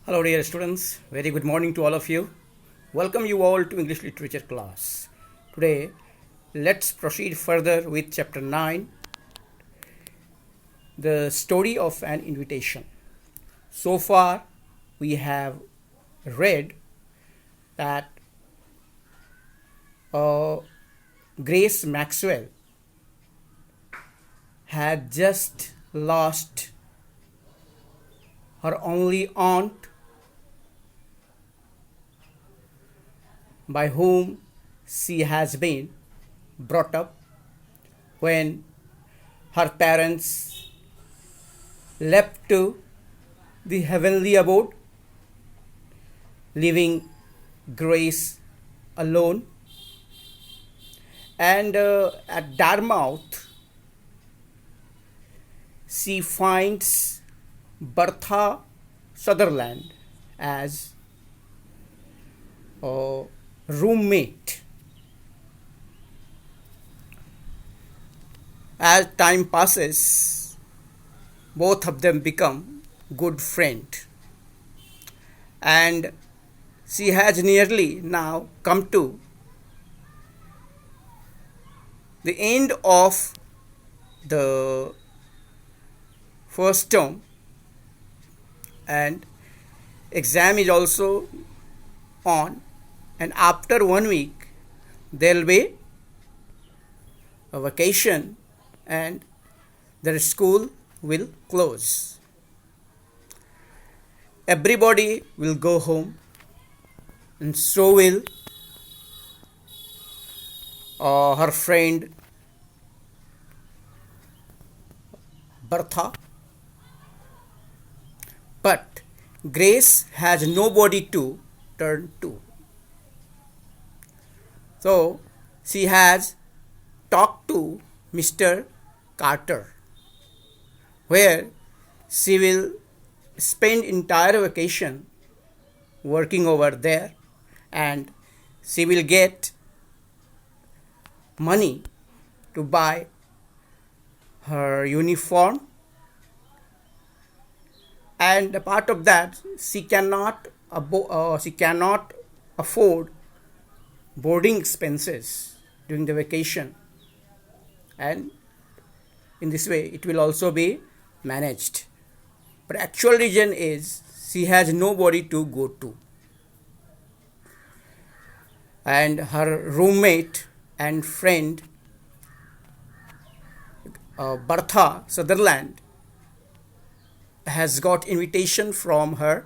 Hello, dear students. Very good morning to all of you. Welcome you all to English Literature class. Today, let's proceed further with chapter 9, the story of an invitation. So far, we have read that Grace Maxwell had just lost her only aunt, by whom she has been brought up when her parents left to the heavenly abode, leaving Grace alone. And at Dartmouth, she finds Bertha Sutherland as a roommate. As time passes, both of them become good friends, and she has nearly now come to the end of the first term, and exam is also on, and after 1 week there will be a vacation and the school will close. Everybody will go home, and so will her friend Bertha. But Grace has nobody to turn to. So she has talked to Mr. Carter, where she will spend entire vacation working over there, and she will get money to buy her uniform, and a part of that she cannot afford boarding expenses during the vacation, and in this way it will also be managed. But actual reason is she has nobody to go to, and her roommate and friend Bertha Sutherland has got invitation from her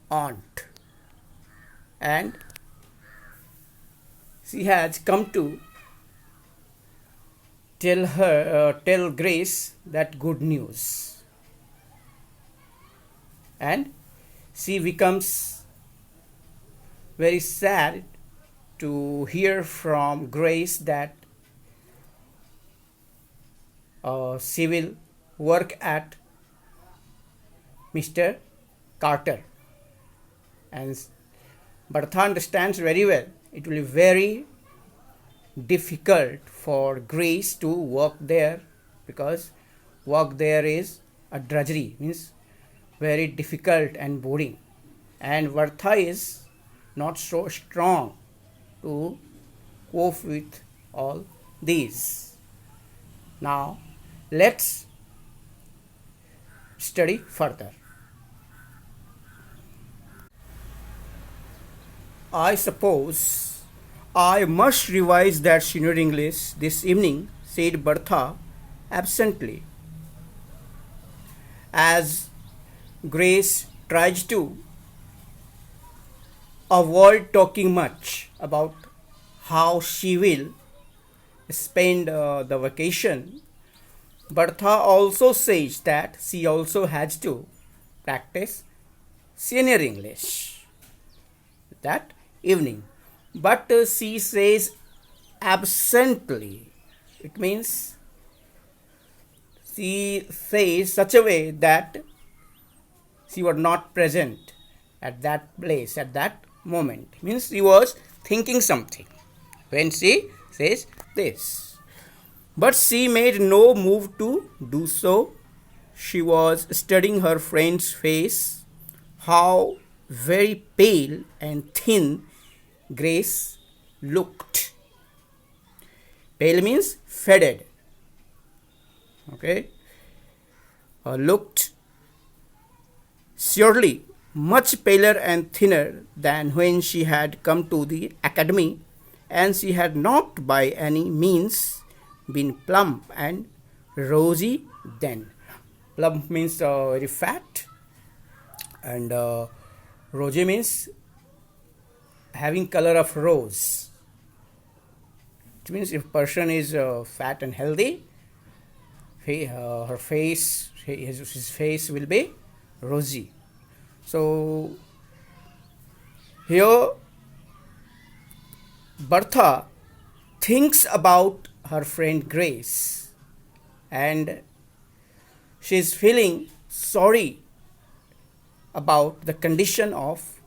aunt, and she has come to tell Grace that good news, and she becomes very sad to hear from Grace that she will work at Mr. Carter, and Bertha understands very well it will be very difficult for Grace to work there, because work there is a drudgery, means very difficult and boring, and Bertha is not so strong to cope with all these. Now let's study further. I suppose I must revise that senior English this evening, said Bertha absently, as Grace tries to avoid talking much about how she will spend the vacation. Bertha also says that she also has to practice senior English that evening, but she says absently. It means she says such a way that she was not present at that place at that moment, means she was thinking something when she says this. But she made no move to do so. She was studying her friend's face, how very pale and thin Grace looked. Pale means faded. Okay. Looked surely much paler and thinner than when she had come to the academy, and she had not by any means been plump and rosy then. Plump means very fat, and rosy means having color of rose. It means if person is fat and healthy, his face will be rosy. So here Bertha thinks about her friend Grace, and she is feeling sorry about the condition of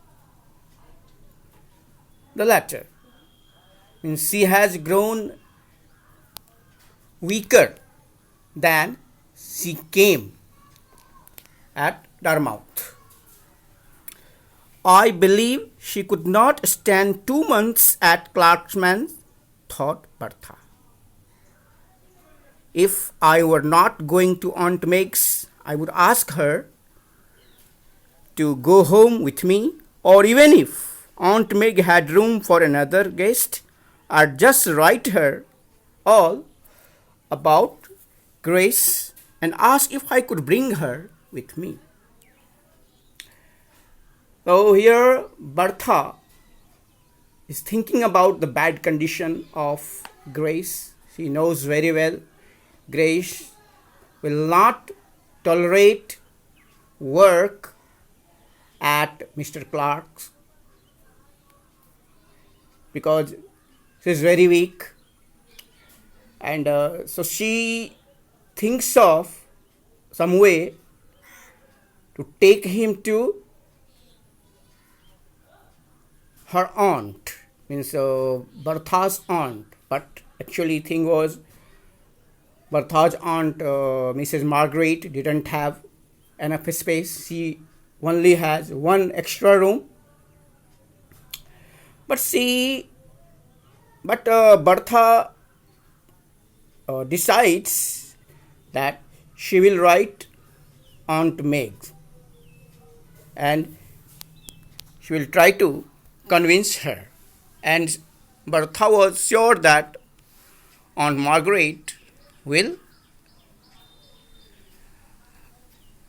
the latter. Means she has grown weaker than she came at Dartmouth. I believe she could not stand 2 months at Clarksman's, thought Bertha. If I were not going to Aunt Meg's, I would ask her to go home with me, or even if Aunt Meg had room for another guest, I'd just write her all about Grace and ask if I could bring her with me. So here Bertha is thinking about the bad condition of Grace. She knows very well Grace will not tolerate work at Mr. Clark's because she is very weak, and so she thinks of some way to take him to her aunt, means Bertha's aunt, but actually thing was Bertha's aunt, Mrs. Margaret, didn't have enough space. She only has one extra room, but Bertha decides that she will write Aunt Meg, and she will try to convince her. And Bertha was sure that Aunt Margaret will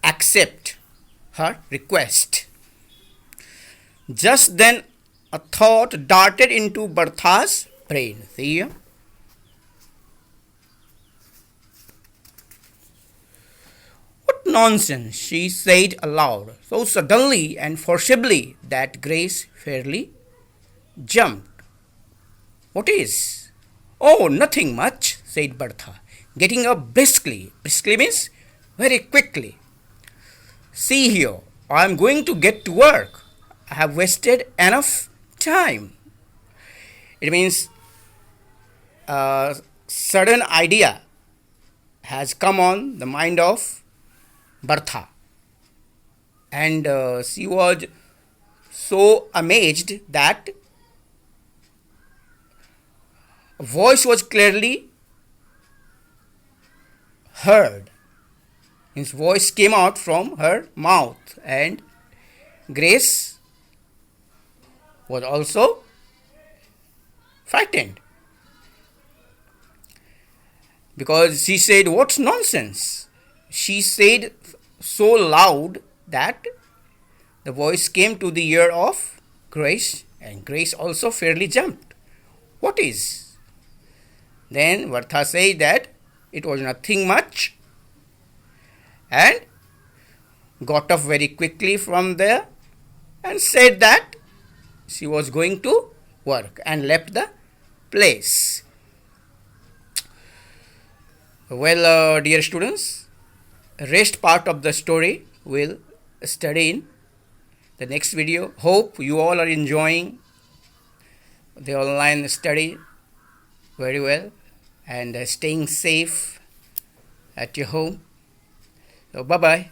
accept her request. Just then a thought darted into Bertha's brain. See here? What nonsense, she said aloud, so suddenly and forcibly that Grace fairly jumped. What is? Oh, nothing much, said Bertha, getting up briskly. Briskly means very quickly. See here, I am going to get to work. I have wasted enough time. It means a sudden idea has come on the mind of Bertha, and she was so amazed that a voice was clearly heard. His voice came out from her mouth, and Grace was also frightened because she said, "What's nonsense?" She said so loud that the voice came to the ear of Grace, and Grace also fairly jumped. What is? Then Bertha said that it was nothing much, and got up very quickly from there and said that she was going to work and left the place. Well, dear students, rest part of the story we'll study in the next video. Hope you all are enjoying the online study very well and staying safe at your home. So bye-bye.